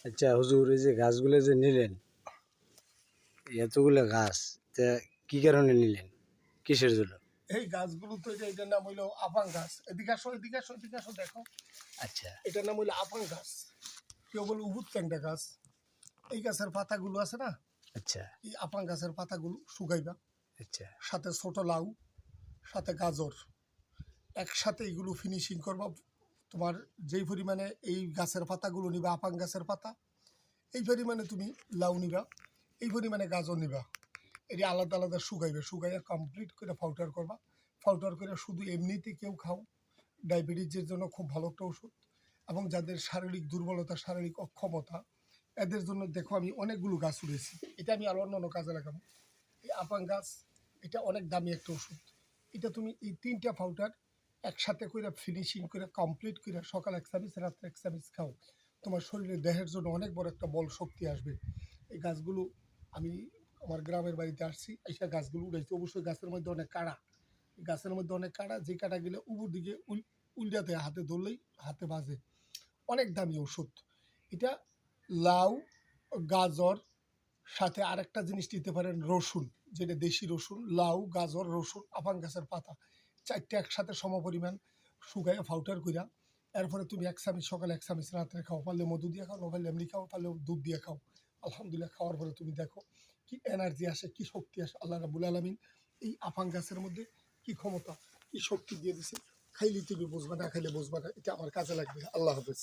আচ্ছা হুজুর, এই যে গাছগুলো যে নিলেন, এতগুলো গাছ, তা কি কারণে নিলেন, কিসের জন্য? এই গাছগুলো তো এটার নাম হইলো আপাং গাছ। এদিকে আসো, এদিকে আসো, এদিকে আসো, দেখো। আচ্ছা এটার নাম হইলো আপাং গাছ। কেউ বলে উবুত চ্যাংটা গাছ। এই গাছের পাতাগুলো আছে না, আচ্ছা এই আপাং গাছের পাতাগুলো শুকাইবা, আচ্ছা সাথে ছোট লাউ, সাথে গাজর, একসাথে এগুলো ফিনিশিং করবা। তোমার যেই পরিমাণে এই গাছের পাতাগুলো নিবা, আপাং গাছের পাতা, এই পরিমাণে তুমি লাউ নিবা, এই পরিমাণে গাজর নিবা। এটি আলাদা আলাদা শুকাইবে, শুকাইয়া কমপ্লিট করে পাউডার করবা। পাউডার করে শুধু এমনিতে কেউ খাও, ডায়াবেটিসের জন্য খুব ভালো একটা ওষুধ। এবং যাদের শারীরিক দুর্বলতা, শারীরিক অক্ষমতা, এদের জন্য দেখো আমি অনেকগুলো গাছ উড়েছি। এটা আমি আরও অন্য অন্য কাজে লাগাবো। এই আপাং গাছ, এটা অনেক দামি একটা ওষুধ। এটা তুমি এই 3টা পাউডার একসাথে করে ফিনিশিং করে কমপ্লিট করে সকাল 1 চামচ, রাত্রে 1 চামচ খাও, তোমার শরীরে দেহের জন্য অনেক বড় একটা বল শক্তি আসবে। এই গাছগুলো আমি আমার গ্রামের বাড়িতে আসছি, এসে গাছগুলো উড়াইছি। অবশ্যই গাছের মধ্যে অনেক কাড়া, গাছের মধ্যে অনেক কাড়া, যে কাটা গেলে উপর দিকে উল্টাতে হাতে ধরলেই হাতে বাজে। অনেক দামি ওষুধ এটা। লাউ, গাজর, সাথে আরেকটা জিনিস দিতে পারেন রসুন, যেটা দেশি রসুন, লাউ, গাজর, রসুন, আপাং গাছের পাতা, 4টে একসাথে সমপরিমাণ শুকাইয়া পাউডার কইরা। এরপরে তুমি 1 চামচ সকালে, 1 চামচ রাত্রে খাও। পারলে মধু দিয়ে খাও, না পারলে এমনি খাও, পারলে দুধ দিয়ে খাও। আলহামদুলিল্লাহ, খাওয়ার পরে তুমি দেখো কি এনার্জি আসে, কি শক্তি আসে। আল্লাহ রাব্বুল আলামিন এই আপাং গাছের মধ্যে কি ক্ষমতা, কি শক্তি দিয়ে দিছে। খাইলে তুমি বুঝবা, না খাইলে বুঝবা না। এটা আমার কাজে লাগবে। আল্লাহ হাফেজ।